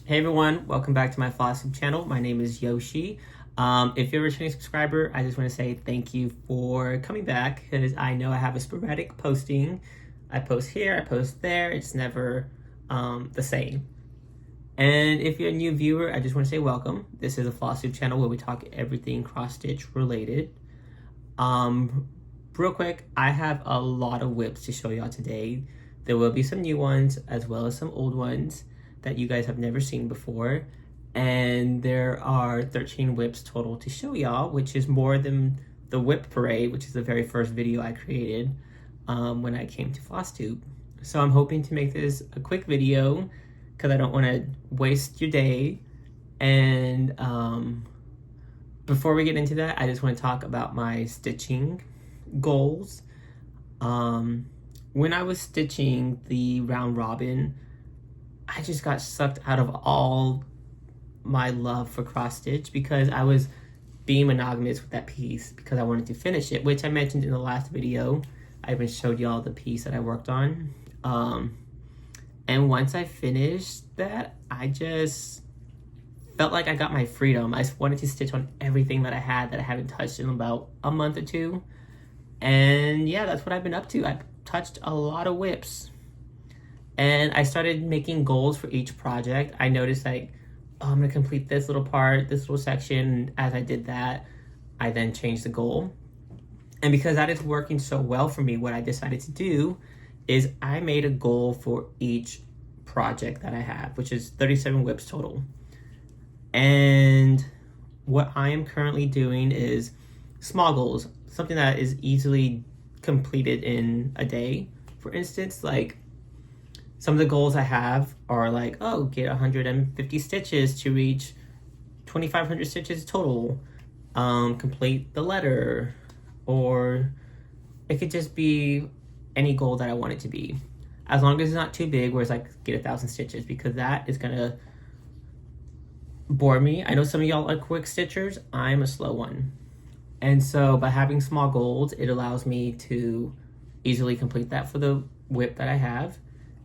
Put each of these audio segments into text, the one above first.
Hey everyone, welcome back to my Flossing channel. My name is Yoshi. If you're a returning subscriber, I just want to say thank you for coming back because I know I have a sporadic posting. I post here, I post there, it's never the same. And if you're a new viewer, I just want to say welcome. This is a Flossing channel where we talk everything cross-stitch related. Real quick, I have a lot of whips to show y'all today. There will be some new ones as well as some old ones that you guys have never seen before, and there are 13 whips total to show y'all, which is more than the whip parade, which is the very first video I created when I came to FlossTube. So I'm hoping to make this a quick video because I don't want to waste your day. And before we get into that, I just want to talk about my stitching goals. When I was stitching the round robin, I just got sucked out of all my love for cross stitch because I was being monogamous with that piece because I wanted to finish it, which I mentioned in the last video. I even showed y'all the piece that I worked on. And once I finished that, I just felt like I got my freedom. I just wanted to stitch on everything that I had that I haven't touched in about a month or two. And yeah, that's what I've been up to. I've touched a lot of whips. And I started making goals for each project. I noticed like, oh, I'm gonna complete this little part, this little section. As I did that, I then changed the goal. And because that is working so well for me, what I decided to do is I made a goal for each project that I have, which is 37 whips total. And what I am currently doing is small goals, something that is easily completed in a day. For instance, like, some of the goals I have are like, oh, get 150 stitches to reach 2,500 stitches total, complete the letter, or it could just be any goal that I want it to be. As long as it's not too big, where it's like, get 1,000 stitches, because that is gonna bore me. I know some of y'all are quick stitchers, I'm a slow one. And so by having small goals, it allows me to easily complete that for the whip that I have.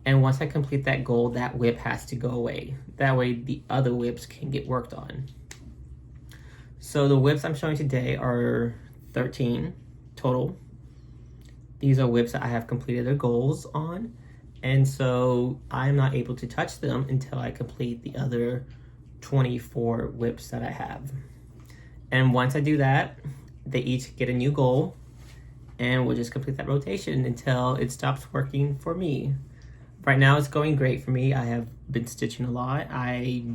And once I complete that goal, that whip has to go away. That way the other whips can get worked on. So the whips I'm showing today are 13 total. These are whips that I have completed their goals on. And so I'm not able to touch them until I complete the other 24 whips that I have. And once I do that, they each get a new goal. And we'll just complete that rotation until it stops working for me. Right now it's going great for me. I have been stitching a lot. I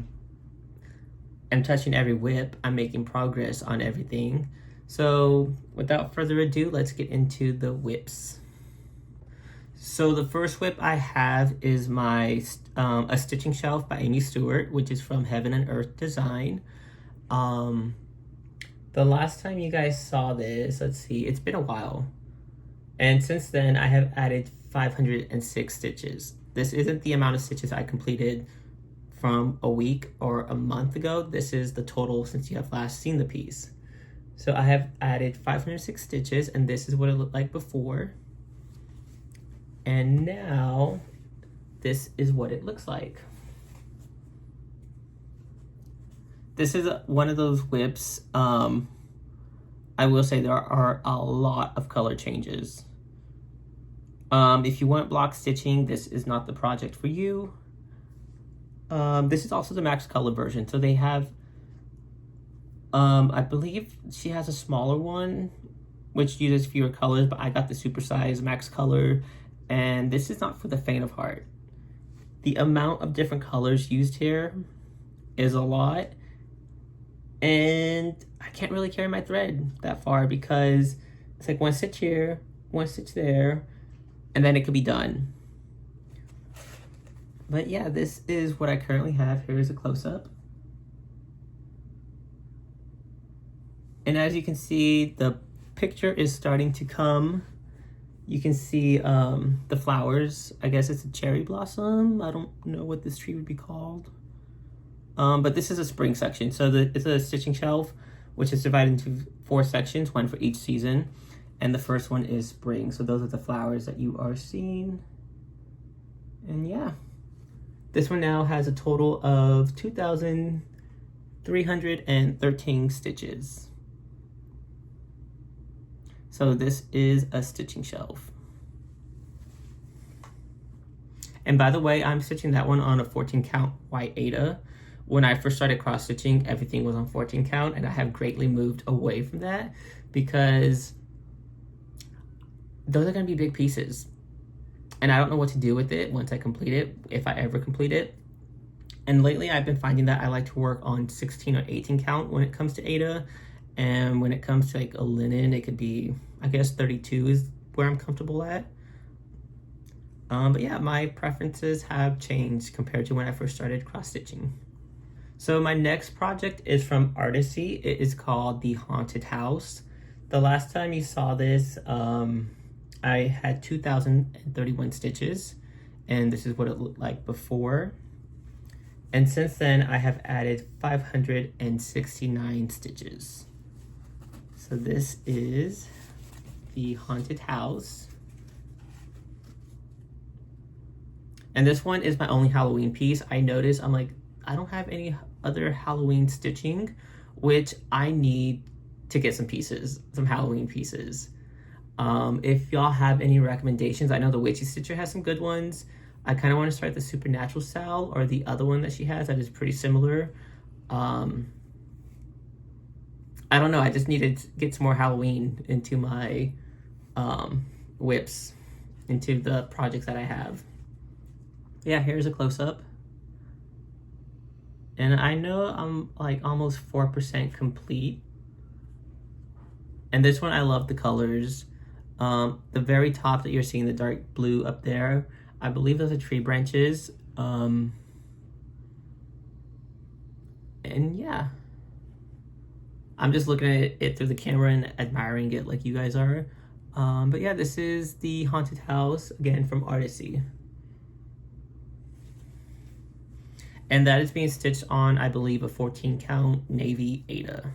am touching every whip. I'm making progress on everything. So without further ado, let's get into the whips. So the first whip I have is my A Stitching Shelf by Amy Stewart, which is from Heaven and Earth Design. The last time you guys saw this, let's see, it's been a while. And since then, I have added 506 stitches. This isn't the amount of stitches I completed from a week or a month ago. This is the total since you have last seen the piece. So I have added 506 stitches, and this is what it looked like before. And now, this is what it looks like. This is one of those whips. I will say there are a lot of color changes. If you want block stitching, this is not the project for you. This is also the max color version. So they have, I believe she has a smaller one, which uses fewer colors, but I got the supersize max color, and this is not for the faint of heart. The amount of different colors used here is a lot, and I can't really carry my thread that far because it's like one stitch here, one stitch there, and then it could be done. But yeah, this is what I currently have. Here's a close-up. And as you can see, the picture is starting to come. You can see the flowers. I guess it's a cherry blossom. I don't know what this tree would be called. But this is a spring section. So it's a stitching shelf, which is divided into 4 sections, one for each season. And the first one is spring. So those are the flowers that you are seeing. And yeah, This one now has a total of 2,313 stitches. So this is a stitching shelf. And by the way, I'm stitching that one on a 14 count white Aida. When I first started cross stitching, everything was on 14 count, and I have greatly moved away from that because those are gonna be big pieces. And I don't know what to do with it once I complete it, if I ever complete it. And lately I've been finding that I like to work on 16 or 18 count when it comes to Aida. And when it comes to like a linen, it could be, I guess 32 is where I'm comfortable at. But yeah, my preferences have changed compared to when I first started cross stitching. So my next project is from Artecy. It is called The Haunted House. The last time you saw this, I had 2,031 stitches, and this is what it looked like before. And since then, I have added 569 stitches. So this is The Haunted House. And this one is my only Halloween piece. I noticed, I'm like, I don't have any other Halloween stitching, which I need to get some pieces, some Halloween pieces. If y'all have any recommendations, I know the Witchy Stitcher has some good ones. I kind of want to start the Supernatural style or the other one that she has that is pretty similar. I don't know, I just need to get some more Halloween into my whips, into the projects that I have. Yeah, here's a close-up. And I know I'm like almost 4% complete. And this one, I love the colors. The very top that you're seeing, the dark blue up there, I believe those are tree branches. And yeah, I'm just looking at it through the camera and admiring it like you guys are. But yeah, this is The Haunted House, again from Artecy. And that is being stitched on, I believe, a 14 count navy Aida.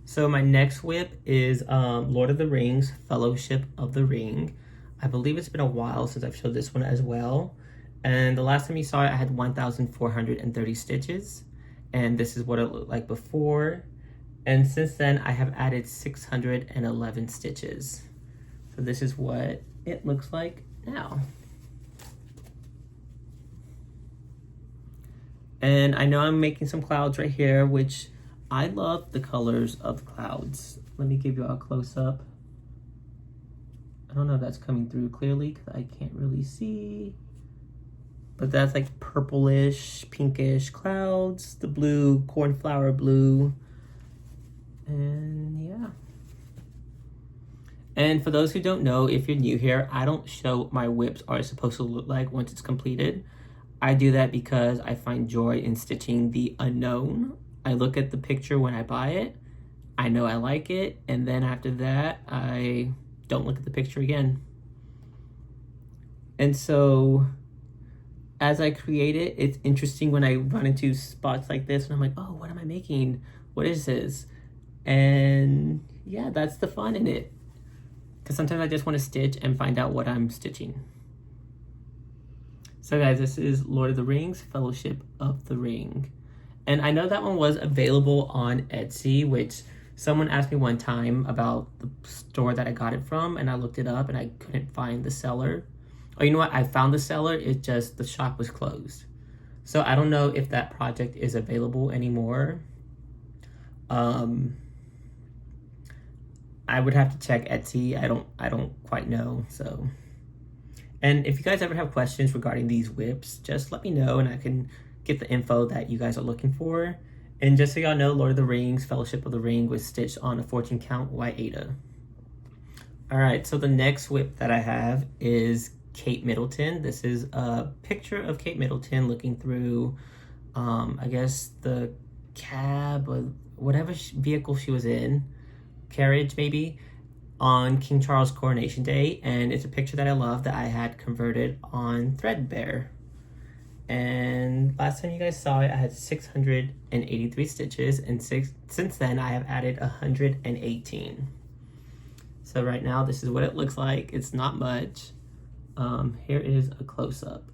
So my next whip is Lord of the Rings, Fellowship of the Ring. I believe it's been a while since I've showed this one as well. And the last time you saw it, I had 1,430 stitches. And this is what it looked like before. And since then, I have added 611 stitches. So this is what it looks like now. And I know I'm making some clouds right here, which I love the colors of clouds. Let me give you a close-up. I don't know if that's coming through clearly because I can't really see. But that's like purplish, pinkish clouds, the blue, cornflower blue. And yeah. And for those who don't know, if you're new here, I don't show what my whips are supposed to look like once it's completed. I do that because I find joy in stitching the unknown. I look at the picture when I buy it, I know I like it, and then after that, I don't look at the picture again. And so, as I create it, it's interesting when I run into spots like this, and I'm like, oh, what am I making? What is this? And yeah, that's the fun in it. Because sometimes I just want to stitch and find out what I'm stitching. So guys, this is Lord of the Rings, Fellowship of the Ring. And I know that one was available on Etsy, which someone asked me one time about the store that I got it from, and I looked it up and I couldn't find the seller. Oh, you know what? I found the seller, it's just the shop was closed. So I don't know if that project is available anymore. I would have to check Etsy. I don't quite know, so. And if you guys ever have questions regarding these whips, just let me know and I can get the info that you guys are looking for. And just so y'all know, Lord of the Rings, Fellowship of the Ring was stitched on a 14 count white Aida. All right, so the next whip that I have is Kate Middleton. This is a picture of Kate Middleton looking through, I guess the cab or whatever vehicle she was in, Carriage maybe, on King Charles' Coronation Day, and it's a picture that I love that I had converted on Threadbare. And last time you guys saw it, I had 683 stitches, and since then I have added 118. So right now this is what it looks like. It's not much. Here is a close-up.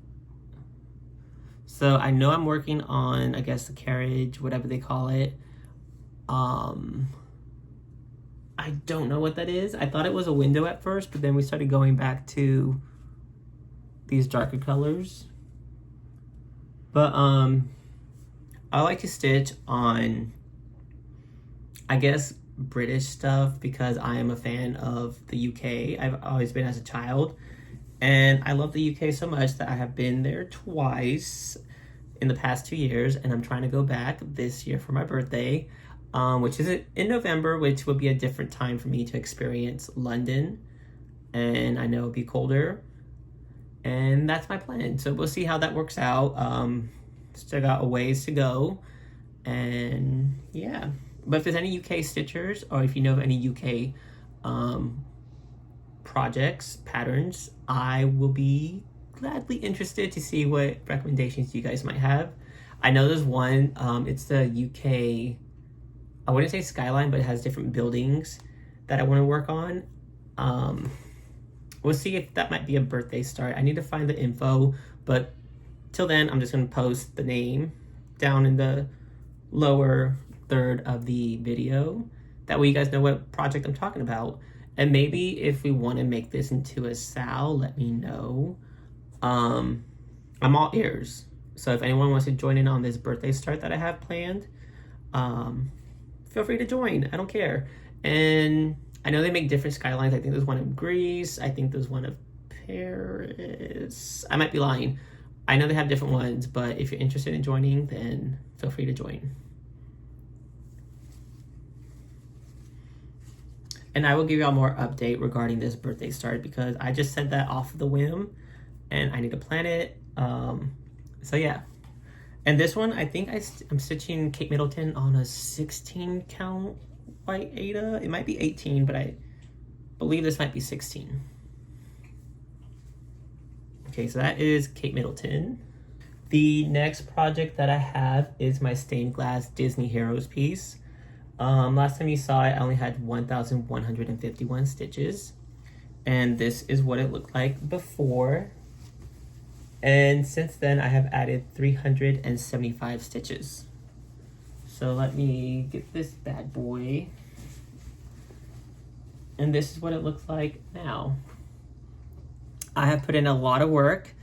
So I know I'm working on, I guess, the carriage, whatever they call it. I don't know what that is. I thought it was a window at first, but then we started going back to these darker colors. But I like to stitch on, I guess, British stuff because I am a fan of the UK. I've always been as a child, and I love the UK so much that I have been there twice in the past 2 years, and I'm trying to go back this year for my birthday, which is in November, which will be a different time for me to experience London, and I know it'll be colder, and that's my plan. So we'll see how that works out. Still got a ways to go, and yeah. But if there's any UK stitchers, or if you know of any UK projects, patterns, I will be gladly interested to see what recommendations you guys might have. I know there's one, it's the UK, I wouldn't say skyline, but it has different buildings that I want to work on. We'll see if that might be a birthday start. I need to find the info, but till then, I'm just going to post the name down in the lower third of the video. That way you guys know what project I'm talking about. And maybe if we want to make this into a Sal, let me know. I'm all ears. So if anyone wants to join in on this birthday start that I have planned, feel free to join. I don't care. And I know they make different skylines. I think there's one of Greece. I think there's one of Paris. I might be lying. I know they have different ones, but if you're interested in joining, then feel free to join. And I will give y'all more update regarding this birthday start because I just said that off the whim and I need to plan it. So yeah. And this one, I think I'm stitching Kate Middleton on a 16 count white Ada. It might be 18, but I believe this might be 16. Okay, so that is Kate Middleton. The next project that I have is my stained glass Disney Heroes piece. Last time you saw it, I only had 1,151 stitches. And this is what it looked like before. And since then, I have added 375 stitches. So let me get this bad boy. And this is what it looks like now. I have put in a lot of work.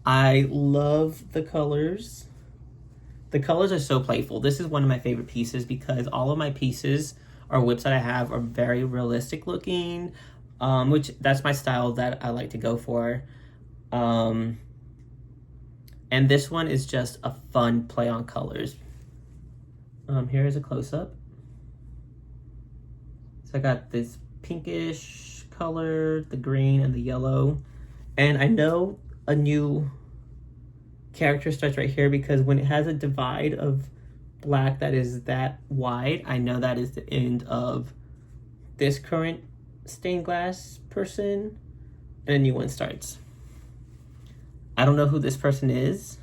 I love the colors. The colors are so playful. This is one of my favorite pieces because all of my pieces or whips that I have are very realistic looking, which that's my style that I like to go for. And this one is just a fun play on colors. Here is a close-up. So I got this pinkish color, the green and the yellow. And I know a new character starts right here because when it has a divide of black that is that wide, I know that is the end of this current stained glass person and a new one starts. I don't know who this person is.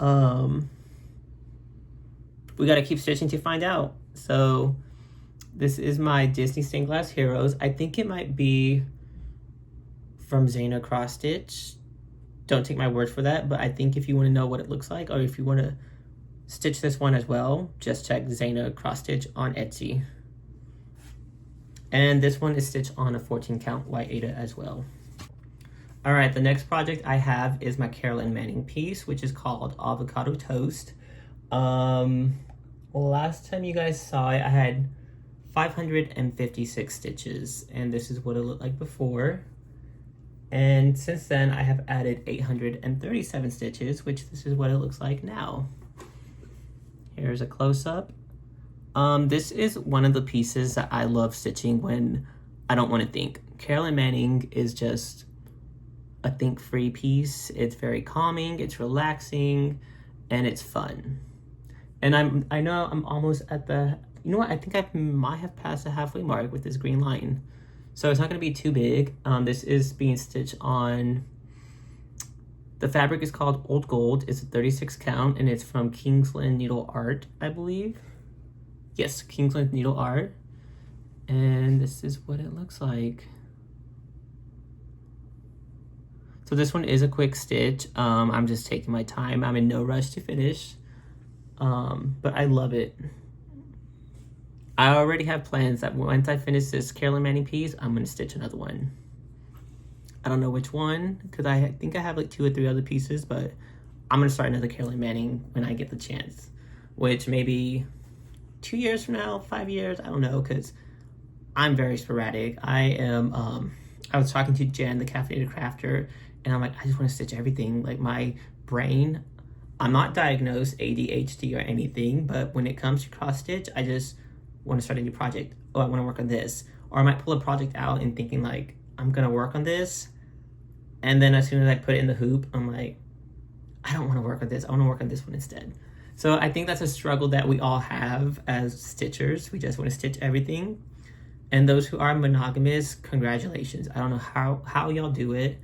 We gotta keep stitching to find out. So this is my Disney Stained Glass Heroes. I think it might be from Zanna Cross Stitch. Don't take my word for that, but I think if you want to know what it looks like, or if you want to stitch this one as well, just check Zanna Cross Stitch on Etsy. And this one is stitched on a 14 count white Ada as well. All right, the next project I have is my Carolyn Manning piece, which is called Avocado Toast. Last time you guys saw it, I had 556 stitches, and this is what it looked like before. And since then, I have added 837 stitches, which this is what it looks like now. Here's a close-up. This is one of the pieces that I love stitching when I don't want to think. Carolyn Manning is just a think-free piece. It's very calming, it's relaxing, and it's fun. And I know I'm almost at the, you know what, I think I might have passed the halfway mark with this green line. So it's not going to be too big. This is being stitched on, the fabric is called Old Gold. It's a 36 count and it's from Kingsland Needle Art, I believe. Yes, Kingsland Needle Art. And this is what it looks like. So this one is a quick stitch. I'm just taking my time. I'm in no rush to finish. But I love it. I already have plans that once I finish this Carolyn Manning piece, I'm going to stitch another one. I don't know which one, because I think I have like 2 or 3 other pieces, but I'm going to start another Carolyn Manning when I get the chance, which maybe 2 years from now, 5 years, I don't know, because I'm very sporadic. I was talking to Jen, the caffeinated crafter, and I'm like, I just want to stitch everything. Like my brain, I'm not diagnosed ADHD or anything, but when it comes to cross stitch, I just want to start a new project. Oh, I want to work on this. Or I might pull a project out and thinking like, I'm going to work on this. And then as soon as I put it in the hoop, I'm like, I don't want to work on this. I want to work on this one instead. So I think that's a struggle that we all have as stitchers. We just want to stitch everything. And those who are monogamous, congratulations. I don't know how y'all do it,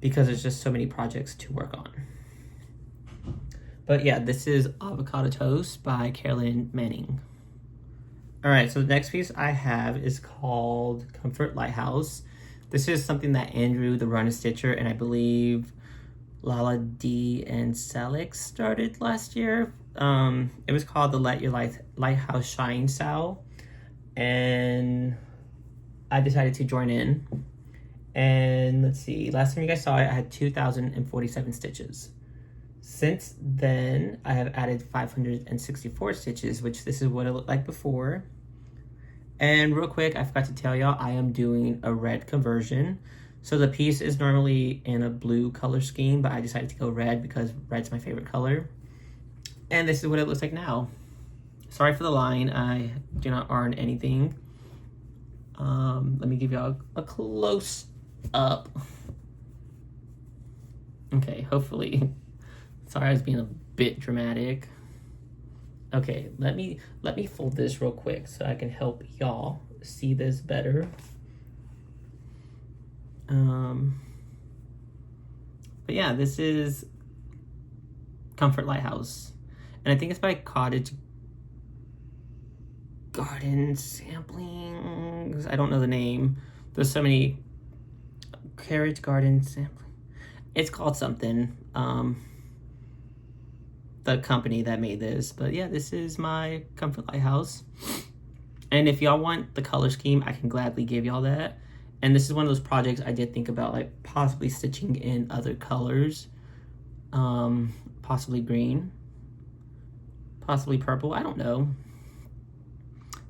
because there's just so many projects to work on. But yeah, this is Avocado Toast by Carolyn Manning. All right, so the next piece I have is called Comfort Lighthouse. This is something that Andrew, the Run Stitcher, and I believe Lala D and Salix started last year. It was called the Let Your Lighthouse Shine Sal. And I decided to join in. And let's see, last time you guys saw it, I had 2,047 stitches. Since then, I have added 564 stitches, which this is what it looked like before. And real quick, I forgot to tell y'all, I am doing a red conversion. So the piece is normally in a blue color scheme, but I decided to go red because red's my favorite color. And this is what it looks like now. Sorry for the line, I do not earn anything. Let me give y'all a close up. Okay, hopefully. Sorry, I was being a bit dramatic. Okay, let me fold this real quick so I can help y'all see this better. But yeah, this is Comfort Lighthouse. And I think it's by Cottage Garden Samplings. I don't know the name. There's so many. Carriage Garden Sampling. It's called something. The company that made this. But yeah, this is my Comfort Lighthouse. And if y'all want the color scheme, I can gladly give y'all that. And this is one of those projects I did think about, like possibly stitching in other colors. Possibly green. Possibly purple, I don't know.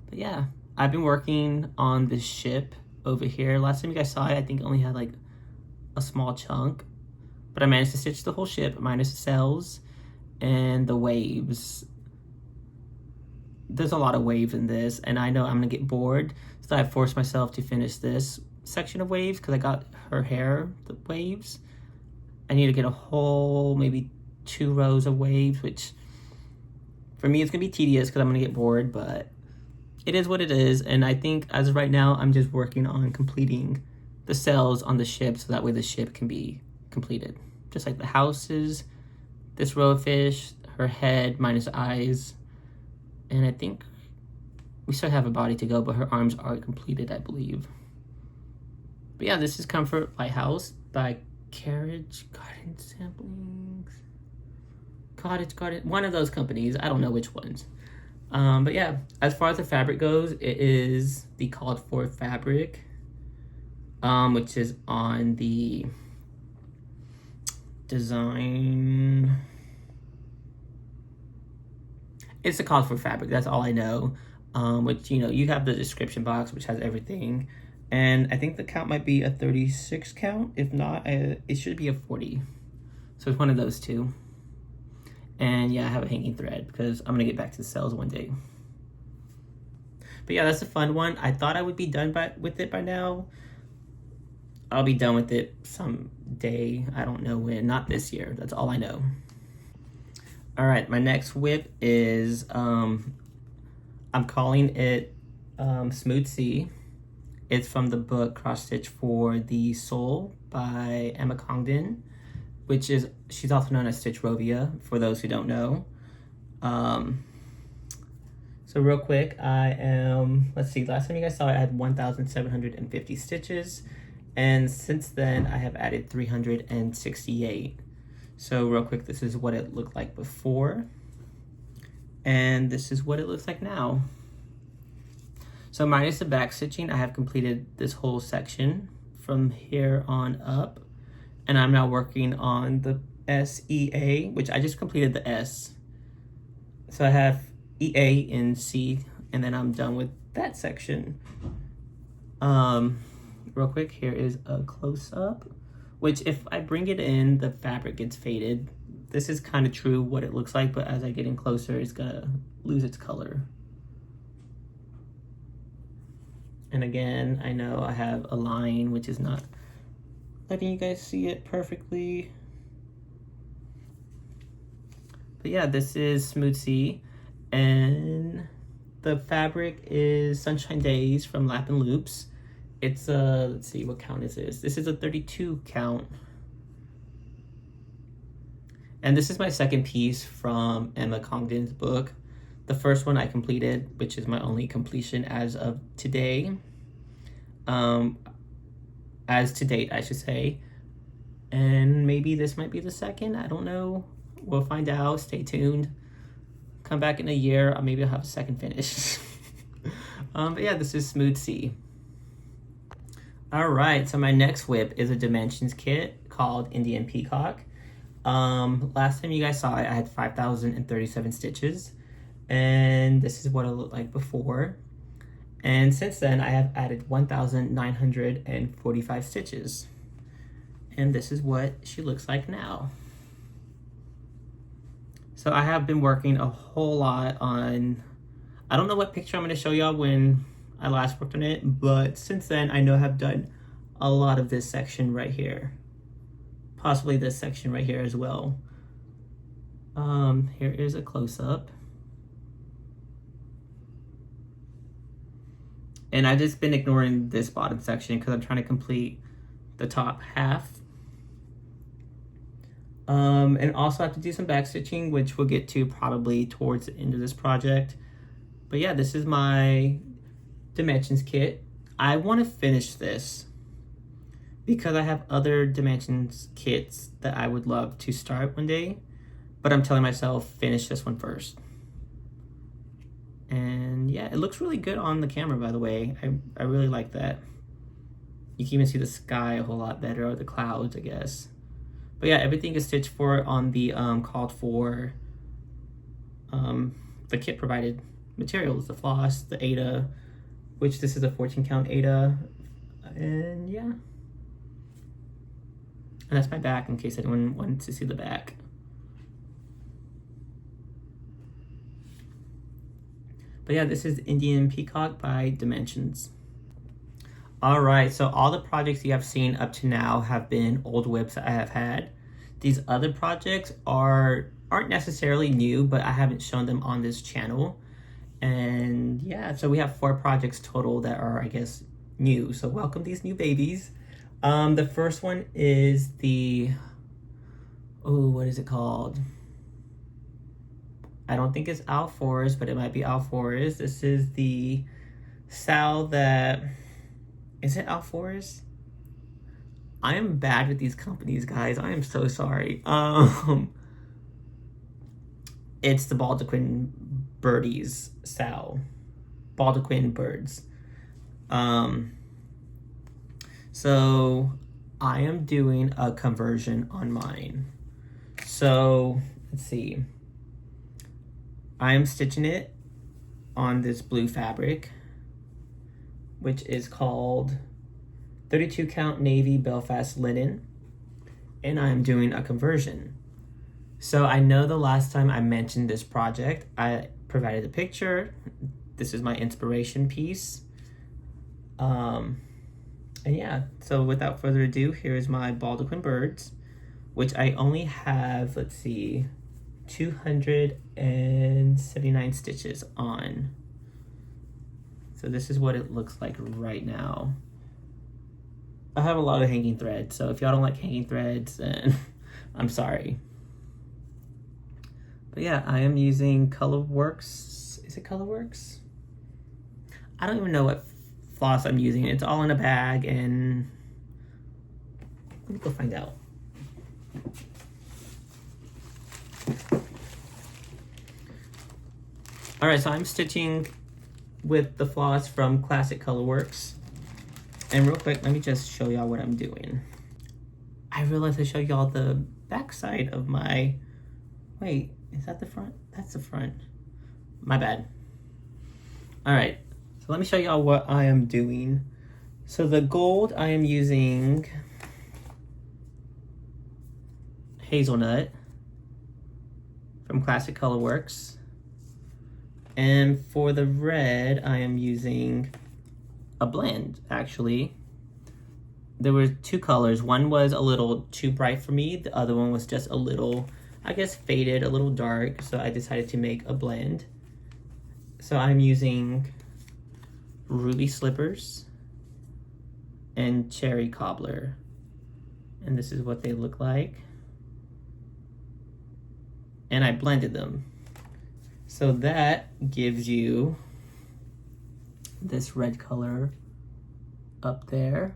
But yeah, I've been working on this ship over here. Last time you guys saw it, I think it only had like a small chunk. But I managed to stitch the whole ship, minus the sails and the waves. There's a lot of waves in this, and I know I'm gonna get bored, so I forced myself to finish this section of waves because I got her hair, the waves. I need to get a whole, maybe 2 rows of waves, which for me it's gonna be tedious because I'm gonna get bored, but it is what it is. And I think as of right now, I'm just working on completing the sails on the ship so that way the ship can be completed. Just like the houses, this row of fish, her head minus eyes, and I think we still have a body to go, but her arms are completed, I believe. But yeah, this is Comfort Lighthouse by Carriage Garden Samplings. Cottage Garden, one of those companies, I don't know which ones. But yeah, as far as the fabric goes, it is the called for fabric, which is on the design. It's a called for fabric, that's all I know. Which, you know, you have the description box, which has everything. And I think the count might be a 36 count. If not, it should be a 40. So it's one of those two. And yeah, I have a hanging thread because I'm gonna get back to the cells one day. But yeah, that's a fun one. I thought I would be done with it by now. I'll be done with it someday. I don't know when, not this year. That's all I know. All right, my next whip is, I'm calling it Smooth Sea. It's from the book Cross Stitch for the Soul by Emma Congdon, which is, she's also known as Stitch Rovia, for those who don't know. So real quick, I am, let's see, last time you guys saw it, I had 1,750 stitches, And since then, I have added 368. So real quick, this is what it looked like before. And this is what it looks like now. So minus the back stitching, I have completed this whole section from here on up. And I'm now working on the SEA, which I just completed the S. So I have EA and C, and then I'm done with that section. Real quick, here is a close-up, which if I bring it in, the fabric gets faded. This is kind of true what it looks like, but as I get in closer, it's gonna lose its color. And again, I know I have a line which is not letting you guys see it perfectly. But yeah, this is Smooth Sea, and the fabric is Sunshine Days from Lap and Loops. It's a, let's see, what count is this? This is a 32 count. And this is my second piece from Emma Congdon's book. The first one I completed, which is my only completion as of today. As to date, I should say. And maybe this might be the second, I don't know. We'll find out, stay tuned. Come back in a year, maybe I'll have a second finish. But yeah, this is Smooth Sea. All right, so my next whip is a dimensions kit called Indian Peacock. Last time you guys saw it, I had 5,037 stitches, and this is what it looked like before. And since then, I have added 1,945 stitches. And this is what she looks like now. So I have been working a whole lot on, I don't know what picture I'm gonna show y'all when I last worked on it, but since then I know I have done a lot of this section right here. Possibly this section right here as well. Here is a close-up. And I've just been ignoring this bottom section because I'm trying to complete the top half. And also I have to do some back stitching, which we'll get to probably towards the end of this project. But yeah, this is my dimensions kit. I want to finish this because I have other dimensions kits that I would love to start one day, but I'm telling myself finish this one first. And yeah, it looks really good on the camera, by the way. I really like that. You can even see the sky a whole lot better, or the clouds, I guess. But yeah, everything is stitched for on the called for the kit provided materials, the floss, the Aida, which this is a 14 count Aida, and yeah. And that's my back in case anyone wanted to see the back. But yeah, this is Indian Peacock by Dimensions. All right, so all the projects you have seen up to now have been old whips I have had. These other projects aren't necessarily new, but I haven't shown them on this channel. And yeah, so we have 4 projects total that are, I guess, new. So welcome these new babies. The first one is the, oh, what is it called? I don't think it's Alfor's, but it might be Alfor's. This is the Sal that, is it Alfor's? I am bad with these companies, guys. I am so sorry. It's the Baldaquin Birdies Sal. Baldaquin Birds. So I am doing a conversion on mine. So let's see. I am stitching it on this blue fabric, which is called 32 count navy Belfast linen, and I'm doing a conversion. So I know the last time I mentioned this project, I provided a picture. This is my inspiration piece. And yeah, so without further ado, here is my Baldaquin Birds, which I only have, let's see, 279 stitches on. So this is what it looks like right now. I have a lot of hanging threads, so if y'all don't like hanging threads, then I'm sorry. But yeah, I am using Colorworks. Is it Colorworks? I don't even know what floss I'm using. It's all in a bag, and Let me go find out. All right, so I'm stitching with the floss from Classic Colorworks. And real quick, let me just show y'all what I'm doing. I realized I showed y'all the back side of my, wait, is that the front? That's the front. My bad. All right, so let me show y'all what I am doing. So the gold, I am using Hazelnut from Classic Colorworks. And for the red, I am using a blend, actually. There were two colors. One was a little too bright for me. The other one was just a little, I guess, faded, a little dark. So I decided to make a blend. So I'm using Ruby Slippers and Cherry Cobbler. And this is what they look like. And I blended them. So that gives you this red color up there,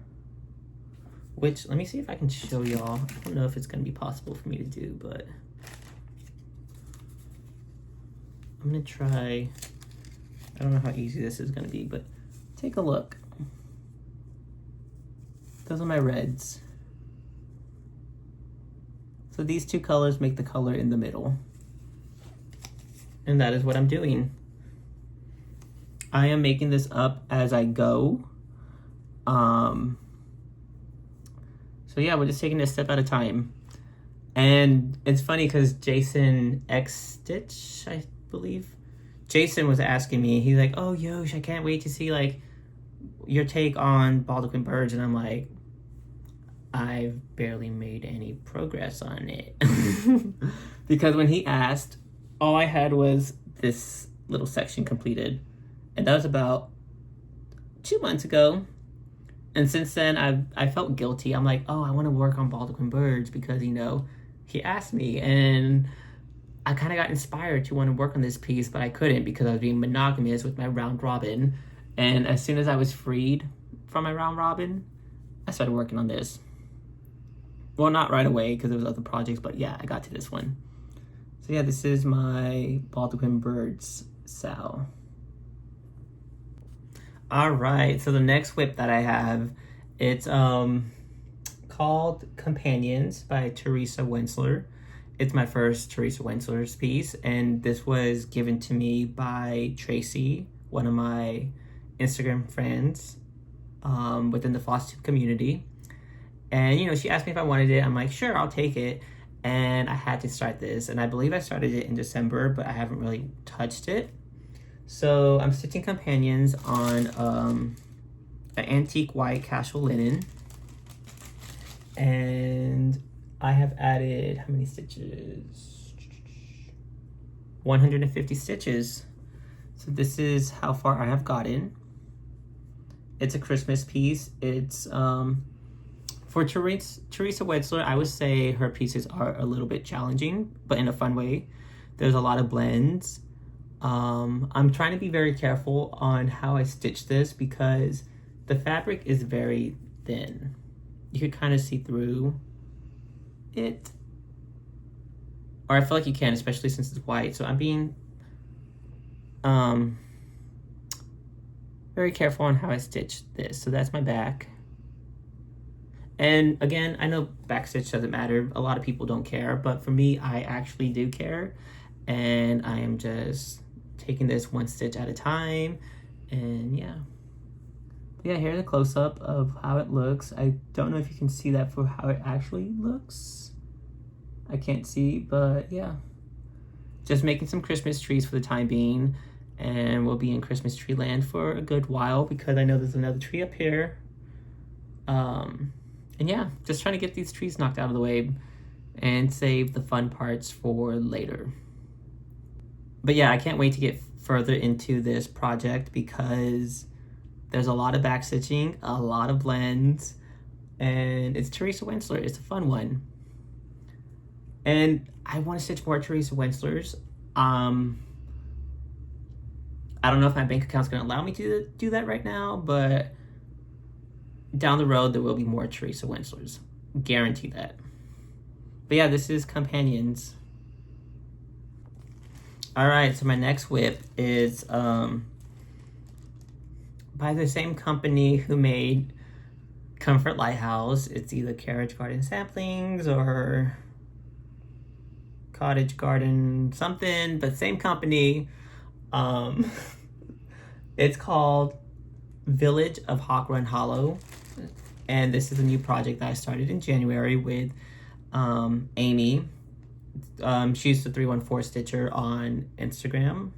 which, let me see if I can show y'all. I don't know if it's gonna be possible for me to do, but I'm gonna try. I don't know how easy this is gonna be, but take a look. Those are my reds. So these two colors make the color in the middle. And that is what I'm doing. I am making this up as I go. So yeah, we're just taking it a step at a time. And it's funny because Jason X Stitch, I believe, Jason was asking me, he's like, oh, Yosh, I can't wait to see like your take on Baldaquin birds. And I'm like, I've barely made any progress on it. Because when he asked, all I had was this little section completed. And that was about 2 months ago. And since then, I felt guilty. I'm like, oh, I want to work on Baldaquin birds because, you know, he asked me. And I kind of got inspired to want to work on this piece, but I couldn't because I was being monogamous with my round robin. And as soon as I was freed from my round robin, I started working on this. Well, not right away because there was other projects, but yeah, I got to this one. So yeah, this is my Baldaquin birds Sal. All right, so the next whip that I have, it's called Companions by Teresa Wentzler. It's my first Teresa Wentzler's piece, and this was given to me by Tracy, one of my Instagram friends within the floss tube community. And, you know, she asked me if I wanted it. I'm like, sure, I'll take it. And I had to start this. And I believe I started it in December, but I haven't really touched it. So I'm stitching Companions on an antique white casual linen. And I have added, how many stitches? 150 stitches. So this is how far I have gotten. It's a Christmas piece. It's, for Teresa Wentzler, I would say her pieces are a little bit challenging, but in a fun way. There's a lot of blends. I'm trying to be very careful on how I stitch this because the fabric is very thin. You could kind of see through it. Or I feel like you can, especially since it's white. So I'm being very careful on how I stitch this. So that's my back. And again, I know backstitch doesn't matter. A lot of people don't care, but for me, I actually do care. And I am just taking this one stitch at a time. And yeah. But yeah, here's a close-up of how it looks. I don't know if you can see that for how it actually looks. I can't see, but yeah. Just making some Christmas trees for the time being. And we'll be in Christmas tree land for a good while because I know there's another tree up here. And yeah, just trying to get these trees knocked out of the way and save the fun parts for later. But yeah, I can't wait to get further into this project because there's a lot of backstitching, a lot of blends, and it's Teresa Wentzler. It's a fun one. And I want to stitch more Teresa Wentzlers. I don't know if my bank account's going to allow me to do that right now, but down the road, there will be more Teresa Wentzlers. guarantee that. But yeah, this is Companions. All right, so my next whip is by the same company who made Comfort Lighthouse. It's either Carriage Garden Samplings or Cottage Garden something, but same company. It's called Village of Hawk Run Hollow, and this is a new project that I started in January with Amy. She's the 314 Stitcher on Instagram,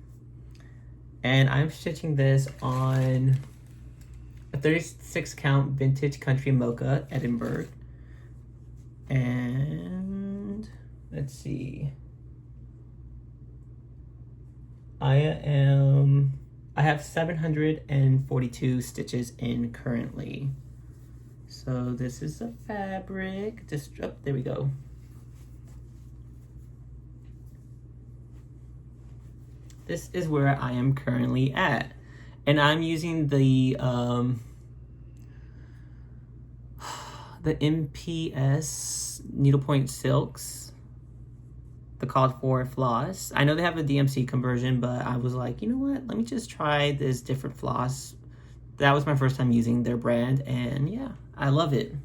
and I'm stitching this on a 36 count vintage country mocha Edinburgh. And let's see, I have 742 stitches in currently. So this is the fabric. Just there we go. This is where I am currently at. And I'm using the MPS needlepoint silks, the called for floss. I know they have a DMC conversion, but I was like, you know what? Let me just try this different floss. That was my first time using their brand, and yeah, I love it.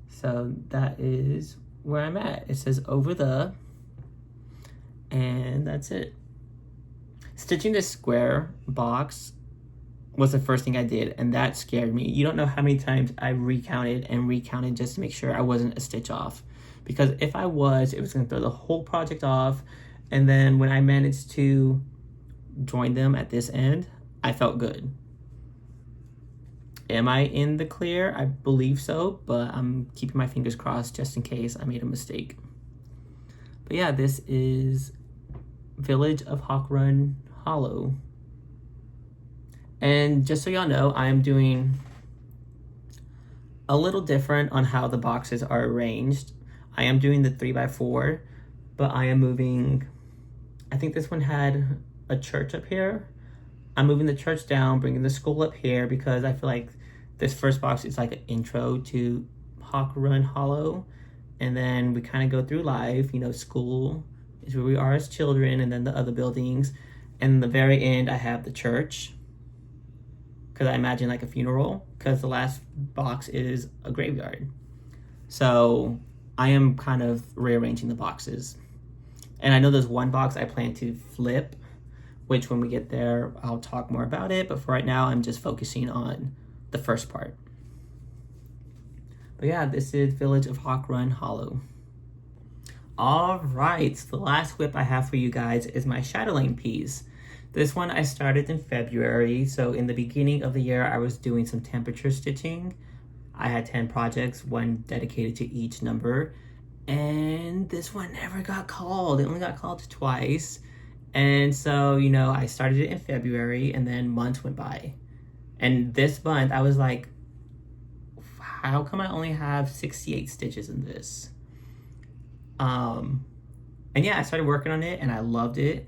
So that is where I'm at. It says over the, and that's it. Stitching this square box was the first thing I did, and that scared me. You don't know how many times I recounted and recounted just to make sure I wasn't a stitch off. Because if I was, it was going to throw the whole project off. And then when I managed to join them at this end, I felt good. Am I in the clear? I believe so, but I'm keeping my fingers crossed just in case I made a mistake. But yeah, this is Village of Hawk Run Hollow. And just so y'all know, I am doing a little different on how the boxes are arranged. I am doing the 3x4, but I am moving, I think this one had a church up here. I'm moving the church down, bringing the school up here because I feel like this first box is like an intro to Hawk Run Hollow. And then we kind of go through life, you know, school is where we are as children, and then the other buildings. And the very end, I have the church, because I imagine like a funeral, because the last box is a graveyard. So I am kind of rearranging the boxes. And I know there's one box I plan to flip, which when we get there, I'll talk more about it. But for right now, I'm just focusing on the first part. But yeah, this is Village of Hawk Run Hollow. All right, so the last whip I have for you guys is my Chatelaine piece. This one I started in February. So in the beginning of the year, I was doing some temperature stitching. I had 10 projects, one dedicated to each number. And this one never got called. It only got called twice. And so, you know, I started it in February, and then months went by. And this month, I was like, how come I only have 68 stitches in this? And yeah, I started working on it, and I loved it.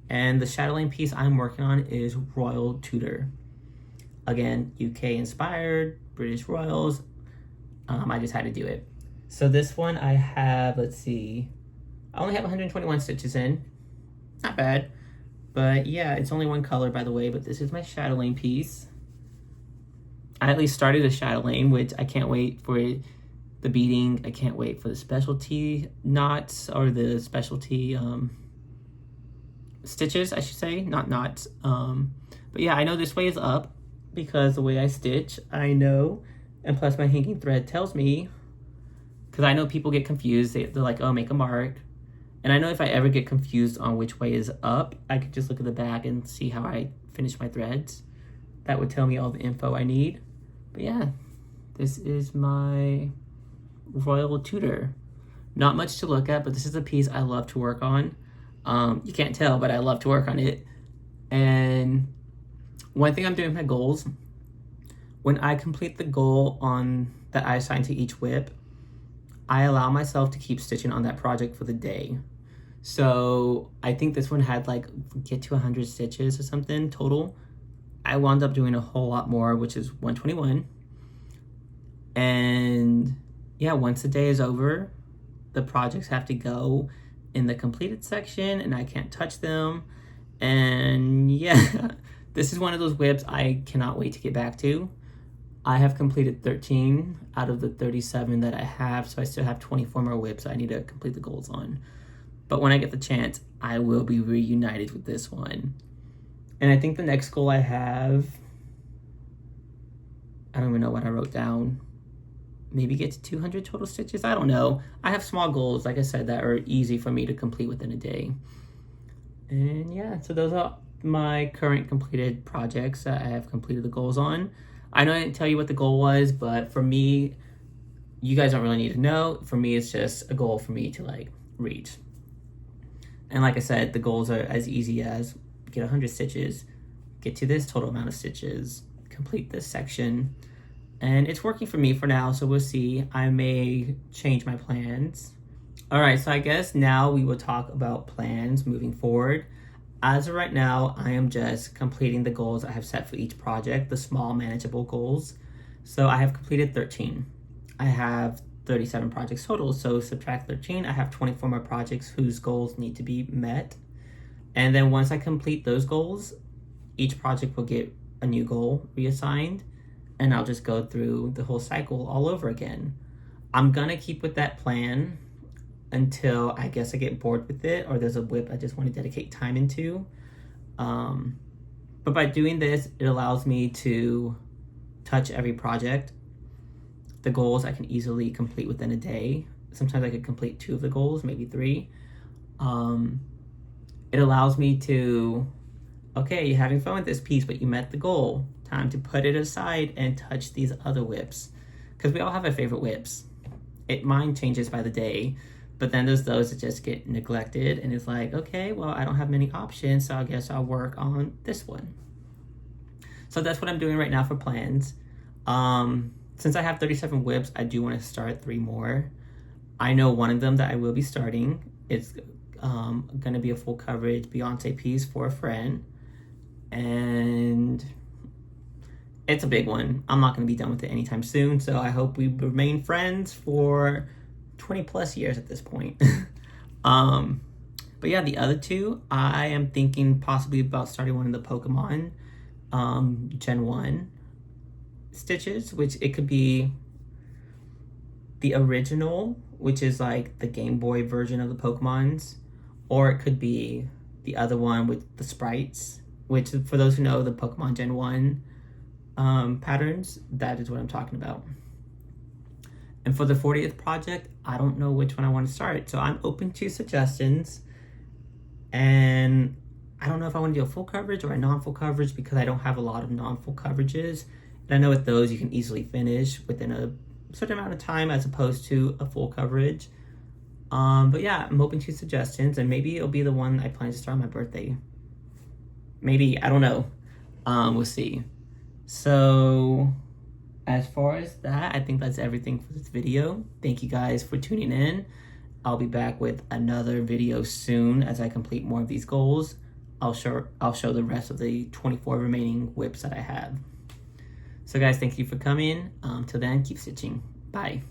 And the Chatelaine piece I'm working on is Royal Tudor. Again, UK inspired, British Royals. I just had to do it. So this one I have, let's see, I only have 121 stitches in. Not bad. But yeah, it's only one color, by the way, but this is my Chatelaine piece. I at least started a Chatelaine, which I can't wait for the beading. I can't wait for the specialty knots, or the specialty stitches, I should say, not knots. But yeah, I know this way is up because the way I stitch, I know. And plus my hanging thread tells me, because I know people get confused. They're like, oh, make a mark. And I know if I ever get confused on which way is up, I could just look at the back and see how I finish my threads. That would tell me all the info I need. But yeah, this is my Royal Tudor. Not much to look at, but this is a piece I love to work on. You can't tell, but I love to work on it. And one thing I'm doing with my goals, when I complete the goal on that I assign to each whip, I allow myself to keep stitching on that project for the day. So I think this one had like, get to 100 stitches or something total. I wound up doing a whole lot more, which is 121. And yeah, once the day is over, the projects have to go in the completed section and I can't touch them. And yeah, this is one of those whips I cannot wait to get back to. I have completed 13 out of the 37 that I have, so I still have 24 more whips I need to complete the goals on. But when I get the chance, I will be reunited with this one. And I think the next goal I have, I don't even know what I wrote down. Maybe get to 200 total stitches? I don't know. I have small goals, like I said, that are easy for me to complete within a day. And yeah, so those are my current completed projects that I have completed the goals on. I know I didn't tell you what the goal was, but for me, you guys don't really need to know. For me, it's just a goal for me to like reach. And like I said, the goals are as easy as get 100 stitches, get to this total amount of stitches, complete this section. And it's working for me for now, so we'll see. I may change my plans. All right, so I guess now we will talk about plans moving forward. As of right now, I am just completing the goals I have set for each project, the small manageable goals. So I have completed 13. I have 37 projects total, so subtract 13, I have 24 more projects whose goals need to be met. And then once I complete those goals, each project will get a new goal reassigned, and I'll just go through the whole cycle all over again. I'm gonna keep with that plan until I guess I get bored with it or there's a whip I just want to dedicate time into. But by doing this, it allows me to touch every project. The goals I can easily complete within a day. Sometimes I could complete 2 of the goals, maybe 3. It allows me to, okay, you're having fun with this piece, but you met the goal. Time to put it aside and touch these other whips. Because we all have our favorite whips. Mine changes by the day. But then there's those that just get neglected and it's like, okay, well, I don't have many options, so I guess I'll work on this one. So that's what I'm doing right now for plans. Since I have 37 whips, I do want to start 3 more. I know one of them that I will be starting. It's going to be a full coverage Beyonce piece for a friend. And it's a big one. I'm not going to be done with it anytime soon, so I hope we remain friends for 20 plus years at this point. But yeah, the other 2, I am thinking possibly about starting one of the Pokemon Gen 1 stitches, which it could be the original, which is like the Game Boy version of the Pokemons, or it could be the other one with the sprites, which for those who know the Pokemon Gen 1 patterns, that is what I'm talking about. And for the 40th project, I don't know which one I want to start. So I'm open to suggestions. And I don't know if I want to do a full coverage or a non-full coverage because I don't have a lot of non-full coverages. And I know with those, you can easily finish within a certain amount of time as opposed to a full coverage. But yeah, I'm open to suggestions. And maybe it'll be the one I plan to start on my birthday. Maybe, I don't know. We'll see. So as far as that, I think that's everything for this video. Thank you guys for tuning in. I'll be back with another video soon as I complete more of these goals. I'll show the rest of the 24 remaining whips that I have. So guys, thank you for coming. Till then, keep stitching. Bye.